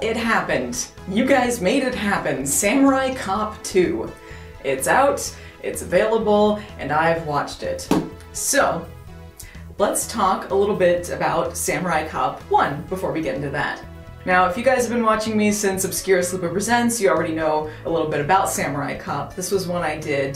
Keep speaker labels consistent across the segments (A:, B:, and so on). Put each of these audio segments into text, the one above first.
A: Well, it happened. You guys made it happen. Samurai Cop 2. It's out, it's available, and I've watched it. So, let's talk a little bit about Samurai Cop 1 before we get into that. Now, if you guys have been watching me since Obscura Slipper Presents, you already know a little bit about Samurai Cop. This was one I did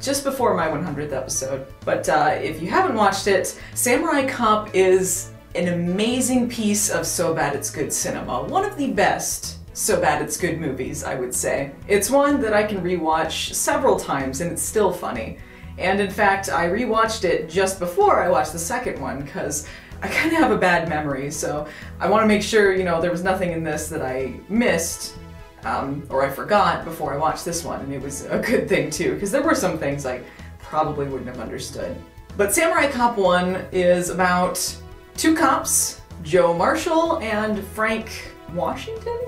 A: just before my 100th episode. But if you haven't watched it, Samurai Cop is an amazing piece of so bad it's good cinema. One of the best so bad it's good movies, I would say. It's one that I can rewatch several times and it's still funny. And in fact, I rewatched it just before I watched the second one because I kind of have a bad memory, so I want to make sure, you know, there was nothing in this that I missed or I forgot before I watched this one, and it was a good thing too, because there were some things I probably wouldn't have understood. But Samurai Cop 1 is about two cops, Joe Marshall and Frank Washington?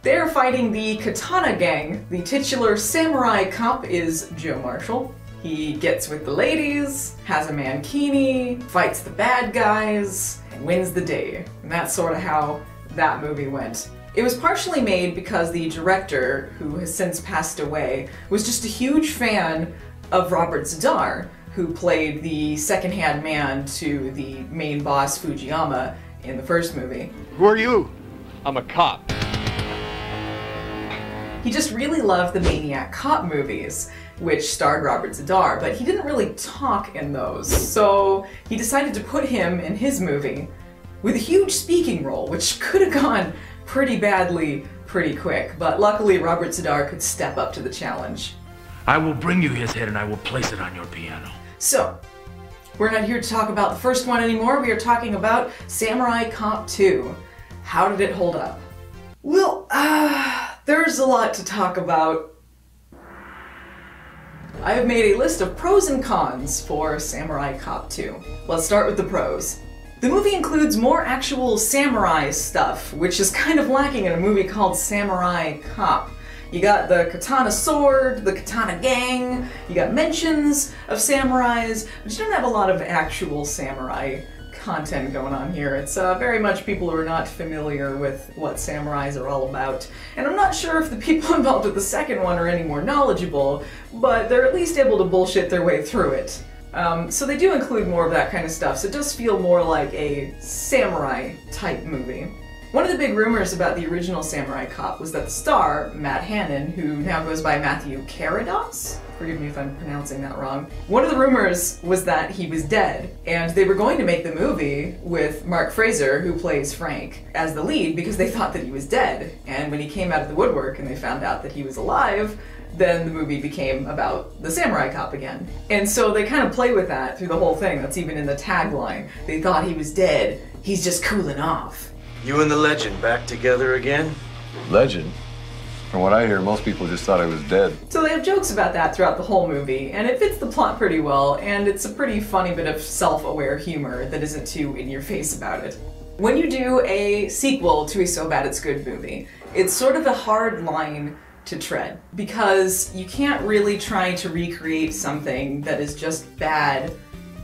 A: They're fighting the Katana Gang. The titular samurai cop is Joe Marshall. He gets with the ladies, has a mankini, fights the bad guys, and wins the day. And that's sort of how that movie went. It was partially made because the director, who has since passed away, was just a huge fan of Robert Z'Dar, who played the second-hand man to the main boss Fujiyama in the first movie.
B: Who are you?
C: I'm a cop.
A: He just really loved the Maniac Cop movies, which starred Robert Z'Dar, but he didn't really talk in those, so he decided to put him in his movie with a huge speaking role, which could have gone pretty badly pretty quick, but luckily Robert Z'Dar could step up to the challenge.
B: I will bring you his head and I will place it on your piano.
A: So, we're not here to talk about the first one anymore, we are talking about Samurai Cop 2. How did it hold up? Well, there's a lot to talk about. I have made a list of pros and cons for Samurai Cop 2. Let's start with the pros. The movie includes more actual samurai stuff, which is kind of lacking in a movie called Samurai Cop. You got the katana sword, the katana gang, you got mentions of samurais, but you don't have a lot of actual samurai content going on here. It's very much people who are not familiar with what samurais are all about. And I'm not sure if the people involved with the second one are any more knowledgeable, but they're at least able to bullshit their way through it. So they do include more of that kind of stuff, so it does feel more like a samurai type movie. One of the big rumors about the original Samurai Cop was that the star, Matt Hannon, who now goes by Matthew Carados? Forgive me if I'm pronouncing that wrong. One of the rumors was that he was dead, and they were going to make the movie with Mark Fraser, who plays Frank, as the lead because they thought that he was dead. And when he came out of the woodwork and they found out that he was alive, then the movie became about the Samurai Cop again. And so they kind of play with that through the whole thing. That's even in the tagline. They thought he was dead, he's just cooling off.
D: You and the legend back together again?
E: Legend? From what I hear, most people just thought I was dead.
A: So they have jokes about that throughout the whole movie, and it fits the plot pretty well, and it's a pretty funny bit of self-aware humor that isn't too in-your-face about it. When you do a sequel to a so bad it's good movie, it's sort of a hard line to tread, because you can't really try to recreate something that is just bad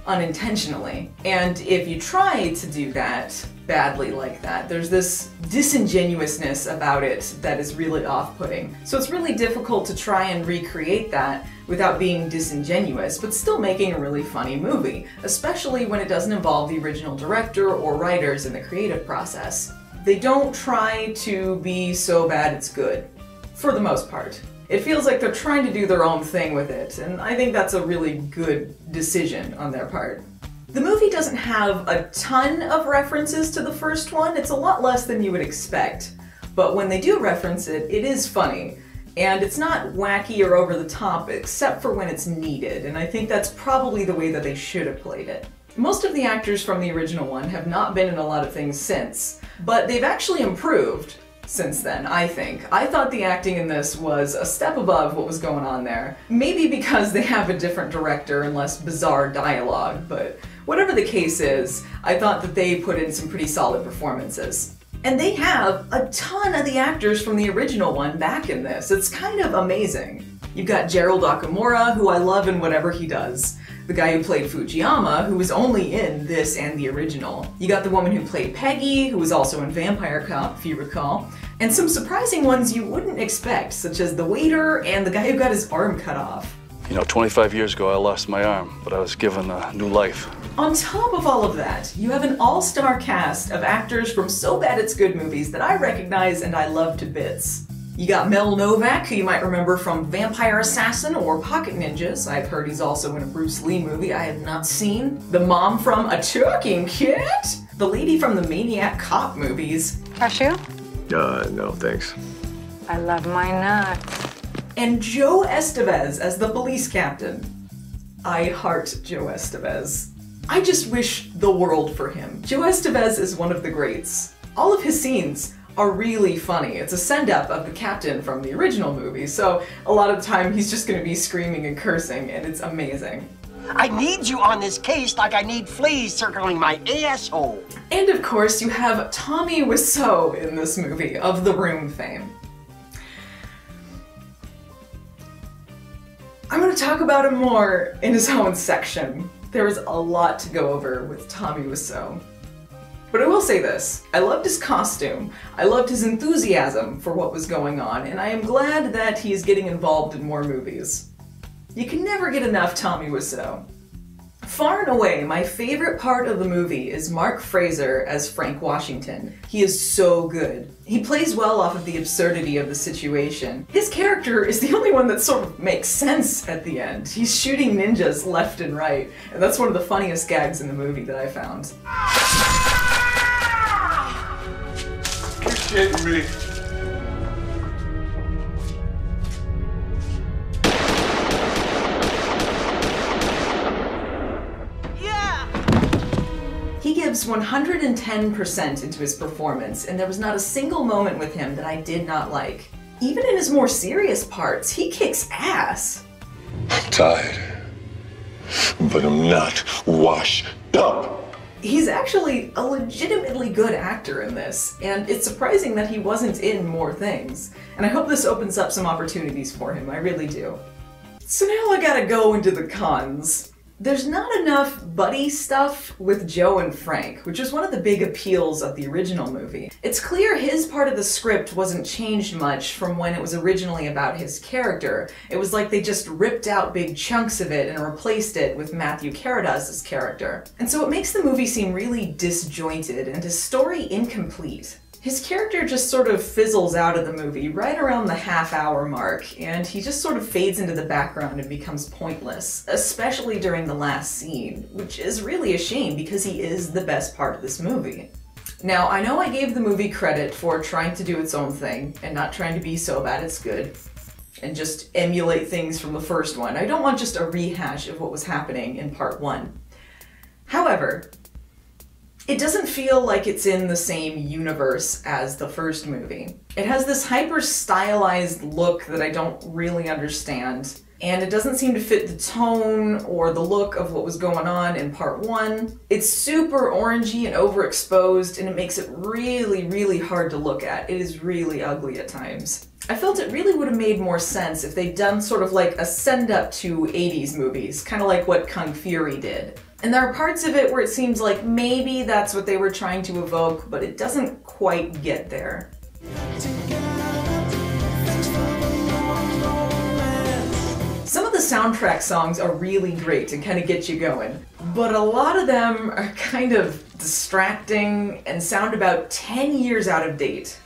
A: unintentionally. And if you try to do that badly like that, there's this disingenuousness about it that is really off-putting. So it's really difficult to try and recreate that without being disingenuous, but still making a really funny movie, especially when it doesn't involve the original director or writers in the creative process. They don't try to be so bad it's good, for the most part. It feels like they're trying to do their own thing with it, and I think that's a really good decision on their part. The movie doesn't have a ton of references to the first one. It's a lot less than you would expect, but when they do reference it, it is funny. And it's not wacky or over the top, except for when it's needed, and I think that's probably the way that they should have played it. Most of the actors from the original one have not been in a lot of things since, but they've actually improved since then, I think. I thought the acting in this was a step above what was going on there. Maybe because they have a different director and less bizarre dialogue, but whatever the case is, I thought that they put in some pretty solid performances. And they have a ton of the actors from the original one back in this. It's kind of amazing. You've got Gerald Okamura, who I love in whatever he does. The guy who played Fujiyama, who was only in this and the original. You got the woman who played Peggy, who was also in Vampire Cop, if you recall. And some surprising ones you wouldn't expect, such as the waiter and the guy who got his arm cut off.
C: You know, 25 years ago I lost my arm, but I was given a new life.
A: On top of all of that, you have an all-star cast of actors from So Bad It's Good movies that I recognize and I love to bits. You got Mel Novak, who you might remember from Vampire Assassin or Pocket Ninjas. I've heard he's also in a Bruce Lee movie I have not seen. The mom from A Talking Kid? The lady from the Maniac Cop movies.
F: Cashew?
E: No, thanks.
F: I love my nuts.
A: And Joe Estevez as the police captain. I heart Joe Estevez. I just wish the world for him. Joe Estevez is one of the greats. All of his scenes are really funny. It's a send-up of the captain from the original movie, so a lot of the time he's just gonna be screaming and cursing, and it's amazing.
G: I need you on this case like I need fleas circling my asshole.
A: And of course, you have Tommy Wiseau in this movie, of The Room fame. I'm gonna talk about him more in his own section. There is a lot to go over with Tommy Wiseau. But I will say this, I loved his costume, I loved his enthusiasm for what was going on, and I am glad that he's getting involved in more movies. You can never get enough Tommy Wiseau. Far and away, my favorite part of the movie is Mark Fraser as Frank Washington. He is so good. He plays well off of the absurdity of the situation. His character is the only one that sort of makes sense at the end. He's shooting ninjas left and right, and that's one of the funniest gags in the movie that I found.
B: You're shitting me.
A: He gives 110% into his performance, and there was not a single moment with him that I did not like. Even in his more serious parts, he kicks ass.
H: I'm tired, but I'm not washed up.
A: He's actually a legitimately good actor in this, and it's surprising that he wasn't in more things. And I hope this opens up some opportunities for him, I really do. So now I gotta go into the cons. There's not enough buddy stuff with Joe and Frank, which is one of the big appeals of the original movie. It's clear his part of the script wasn't changed much from when it was originally about his character. It was like they just ripped out big chunks of it and replaced it with Matthew Carrados's character. And so it makes the movie seem really disjointed and his story incomplete. His character just sort of fizzles out of the movie right around the half-hour mark, and he just sort of fades into the background and becomes pointless, especially during the last scene, which is really a shame because he is the best part of this movie. Now, I know I gave the movie credit for trying to do its own thing and not trying to be so bad it's good and just emulate things from the first one. I don't want just a rehash of what was happening in part one. However, it doesn't feel like it's in the same universe as the first movie. It has this hyper-stylized look that I don't really understand, and it doesn't seem to fit the tone or the look of what was going on in part one. It's super orangey and overexposed, and it makes it really, really hard to look at. It is really ugly at times. I felt it really would have made more sense if they'd done sort of like a send-up to 80s movies, kind of like what Kung Fury did. And there are parts of it where it seems like maybe that's what they were trying to evoke, but it doesn't quite get there. Some of the soundtrack songs are really great and kind of get you going, but a lot of them are kind of distracting and sound about 10 years out of date.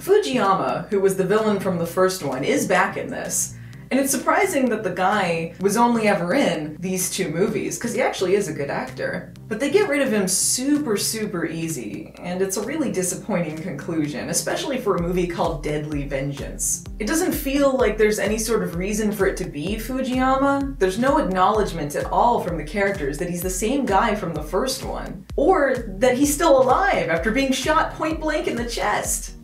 A: Fujiyama, who was the villain from the first one, is back in this. And it's surprising that the guy was only ever in these two movies, because he actually is a good actor. But they get rid of him super, super easy, and it's a really disappointing conclusion, especially for a movie called Deadly Vengeance. It doesn't feel like there's any sort of reason for it to be Fujiyama. There's no acknowledgement at all from the characters that he's the same guy from the first one, or that he's still alive after being shot point blank in the chest.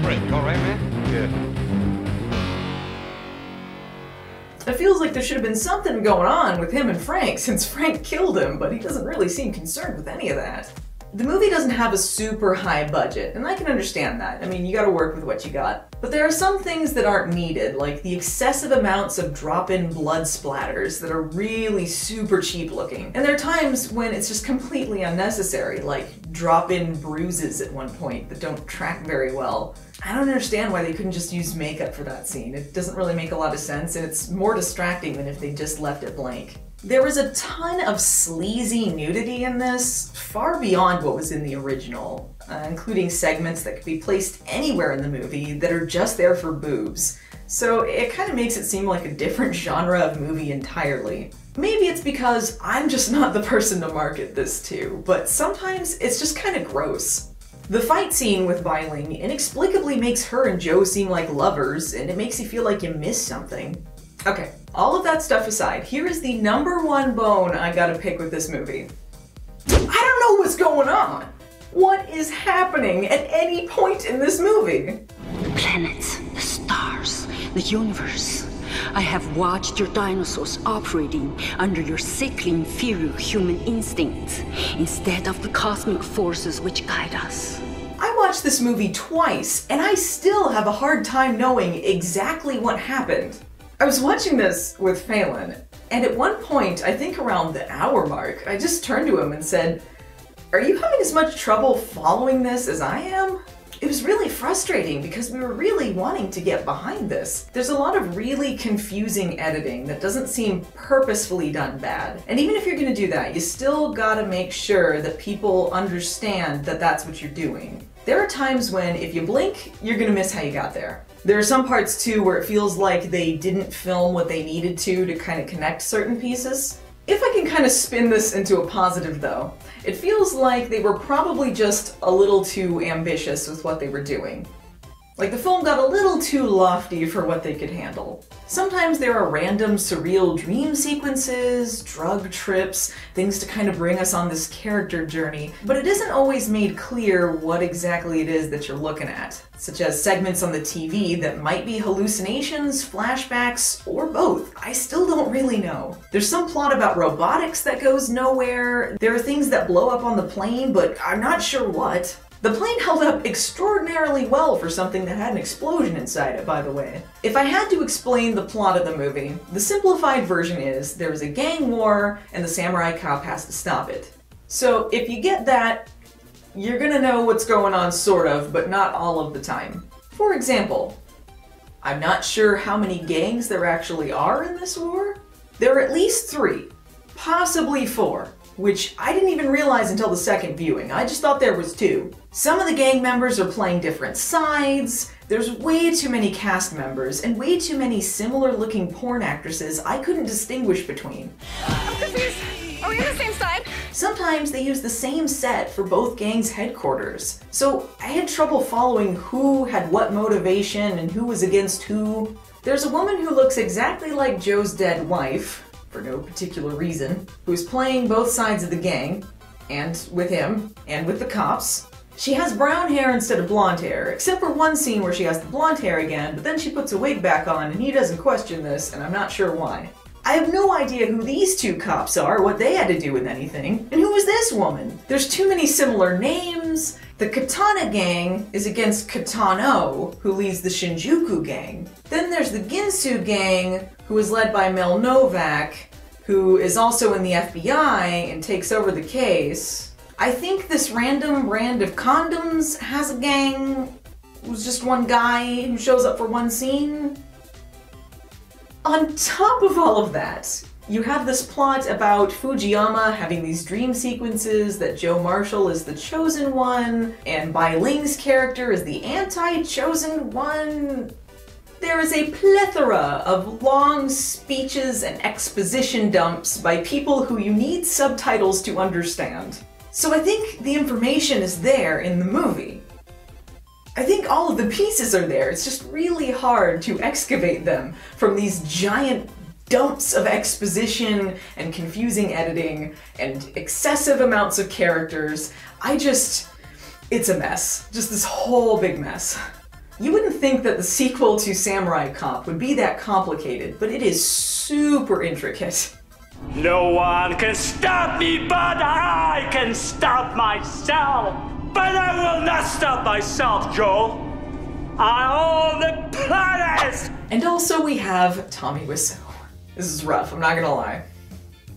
I: Frank, you alright, man? Yeah.
A: It feels like there should have been something going on with him and Frank, since Frank killed him, but he doesn't really seem concerned with any of that. The movie doesn't have a super high budget, and I can understand that. I mean, you gotta work with what you got. But there are some things that aren't needed, like the excessive amounts of drop-in blood splatters that are really super cheap looking. And there are times when it's just completely unnecessary, like drop-in bruises at one point that don't track very well. I don't understand why they couldn't just use makeup for that scene. It doesn't really make a lot of sense, and it's more distracting than if they just left it blank. There was a ton of sleazy nudity in this, far beyond what was in the original, including segments that could be placed anywhere in the movie that are just there for boobs. So it kind of makes it seem like a different genre of movie entirely. Maybe it's because I'm just not the person to market this to, but sometimes it's just kind of gross. The fight scene with Biling inexplicably makes her and Joe seem like lovers, and it makes you feel like you missed something. Okay, all of that stuff aside, here is the #1 bone I gotta pick with this movie. I don't know what's going on! What is happening at any point in this movie?
F: The planets, the stars, the universe. I have watched your dinosaurs operating under your sickly inferior human instincts instead of the cosmic forces which guide us.
A: I watched this movie twice, and I still have a hard time knowing exactly what happened. I was watching this with Phelan, and at one point, I think around the hour mark, I just turned to him and said, "Are you having as much trouble following this as I am?" It was really frustrating because we were really wanting to get behind this. There's a lot of really confusing editing that doesn't seem purposefully done bad. And even if you're gonna do that, you still gotta make sure that people understand that that's what you're doing. There are times when if you blink, you're gonna miss how you got there. There are some parts too where it feels like they didn't film what they needed to kind of connect certain pieces. If I can kind of spin this into a positive though, it feels like they were probably just a little too ambitious with what they were doing. Like the film got a little too lofty for what they could handle. Sometimes there are random surreal dream sequences, drug trips, things to kind of bring us on this character journey, but it isn't always made clear what exactly it is that you're looking at, such as segments on the TV that might be hallucinations, flashbacks, or both. I still don't really know. There's some plot about robotics that goes nowhere. There are things that blow up on the plane, but I'm not sure what. The plane held up extraordinarily well for something that had an explosion inside it, by the way. If I had to explain the plot of the movie, the simplified version is there is a gang war and the samurai cop has to stop it. So if you get that, you're gonna know what's going on sort of, but not all of the time. For example, I'm not sure how many gangs there actually are in this war. There are at least 3, possibly 4. Which I didn't even realize until the second viewing. I just thought there was 2. Some of the gang members are playing different sides, there's way too many cast members, and way too many similar-looking porn actresses I couldn't distinguish between.
F: I'm confused. Are we on the same side?
A: Sometimes they use the same set for both gangs' headquarters, so I had trouble following who had what motivation and who was against who. There's a woman who looks exactly like Joe's dead wife, for no particular reason, who's playing both sides of the gang, and with him, and with the cops. She has brown hair instead of blonde hair, except for one scene where she has the blonde hair again, but then she puts a wig back on and he doesn't question this, and I'm not sure why. I have no idea who these 2 cops are, what they had to do with anything, and who is this woman? There's too many similar names. The Katana gang is against Katano, who leads the Shinjuku gang. Then there's the Ginsu gang, who is led by Mel Novak, who is also in the FBI and takes over the case. I think this random brand of condoms has a gang who's just one guy who shows up for one scene. On top of all of that, you have this plot about Fujiyama having these dream sequences that Joe Marshall is the chosen one, and Bai Ling's character is the anti-chosen one. There is a plethora of long speeches and exposition dumps by people who you need subtitles to understand. So I think the information is there in the movie. I think all of the pieces are there, it's just really hard to excavate them from these giant dumps of exposition and confusing editing and excessive amounts of characters. It's a mess. Just this whole big mess. You wouldn't think that the sequel to Samurai Cop would be that complicated, but it is super intricate.
J: No one can stop me, but I can stop myself. But I will not stop myself, Joel. on all the planets!
A: And also we have Tommy Wiseau. This is rough, I'm not gonna lie.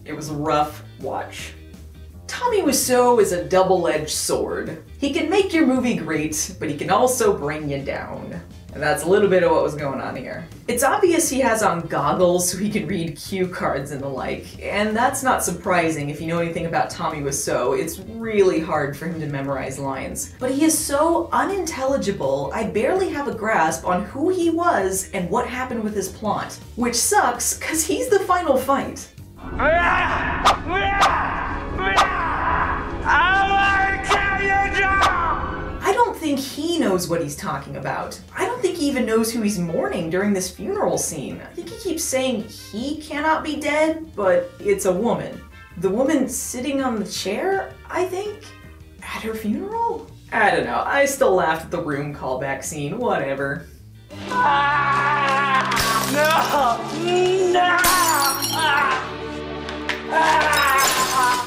A: It was a rough watch. Tommy Wiseau is a double-edged sword. He can make your movie great, but he can also bring you down. And that's a little bit of what was going on here. It's obvious he has on goggles so he can read cue cards and the like, and that's not surprising if you know anything about Tommy Wiseau. It's really hard for him to memorize lines. But he is so unintelligible, I barely have a grasp on who he was and what happened with his plot. Which sucks, cause he's the final fight. I don't think he knows what he's talking about. I don't think he even knows who he's mourning during this funeral scene. I think he keeps saying he cannot be dead, but it's a woman. The woman sitting on the chair, I think? At her funeral? I don't know. I still laughed at the room callback scene, whatever.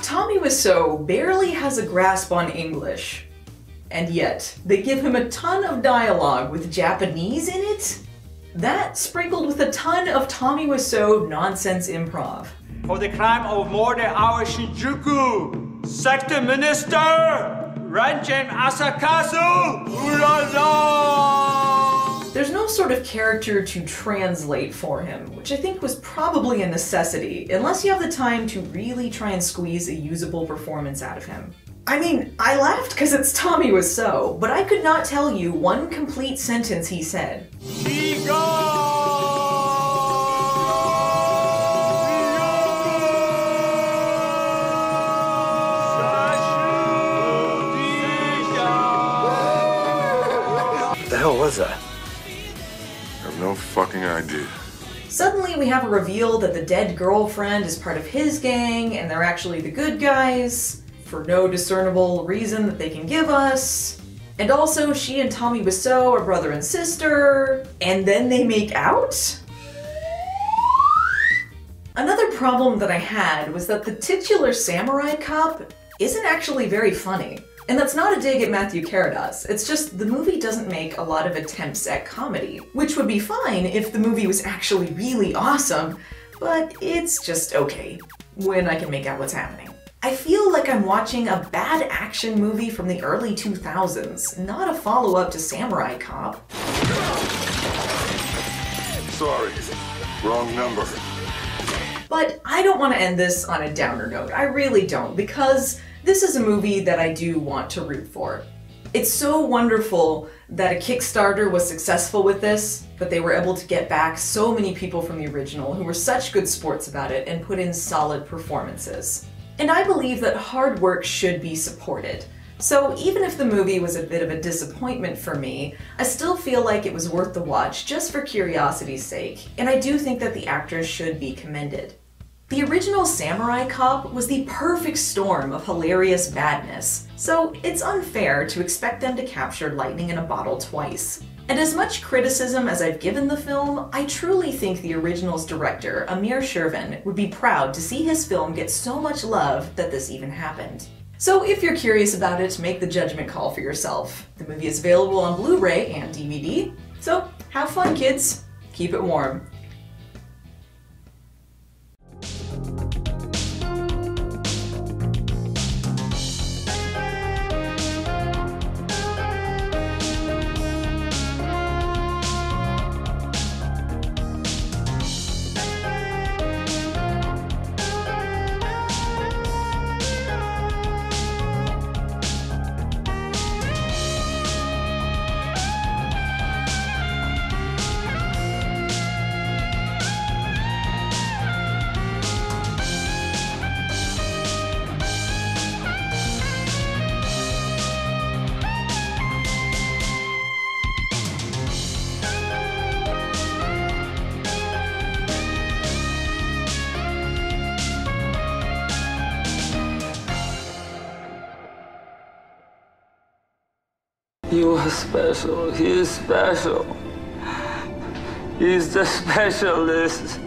A: Tommy Wiseau barely has a grasp on English. And yet, they give him a ton of dialogue with Japanese in it? That sprinkled with a ton of Tommy Wiseau nonsense improv.
J: For the crime of murder our Shinjuku, Sector Minister, Ranjin Asakazu,
A: There's no sort of character to translate for him, which I think was probably a necessity, unless you have the time to really try and squeeze a usable performance out of him. I mean, I laughed because it's Tommy Wiseau, but I could not tell you one complete sentence he said.
D: What the hell was that?
H: I have no fucking idea.
A: Suddenly we have a reveal that the dead girlfriend is part of his gang, and they're actually the good guys, for no discernible reason that they can give us. And also, she and Tommy Wiseau are brother and sister, and then they make out? Another problem that I had was that the titular samurai cop isn't actually very funny. And that's not a dig at Matthew Carradine, it's just the movie doesn't make a lot of attempts at comedy, which would be fine if the movie was actually really awesome, but it's just okay when I can make out what's happening. I feel like I'm watching a bad action movie from the early 2000s, not a follow-up to Samurai Cop.
H: Sorry, wrong number.
A: But I don't want to end this on a downer note, I really don't, because this is a movie that I do want to root for. It's so wonderful that a Kickstarter was successful with this, but they were able to get back so many people from the original who were such good sports about it and put in solid performances. And I believe that hard work should be supported. So even if the movie was a bit of a disappointment for me, I still feel like it was worth the watch just for curiosity's sake, and I do think that the actors should be commended. The original Samurai Cop was the perfect storm of hilarious badness, so it's unfair to expect them to capture lightning in a bottle twice. And as much criticism as I've given the film, I truly think the original's director, Amir Shervin, would be proud to see his film get so much love that this even happened. So if you're curious about it, make the judgment call for yourself. The movie is available on Blu-ray and DVD, so have fun, kids. Keep it warm.
K: You are special. He is special. He's the specialist.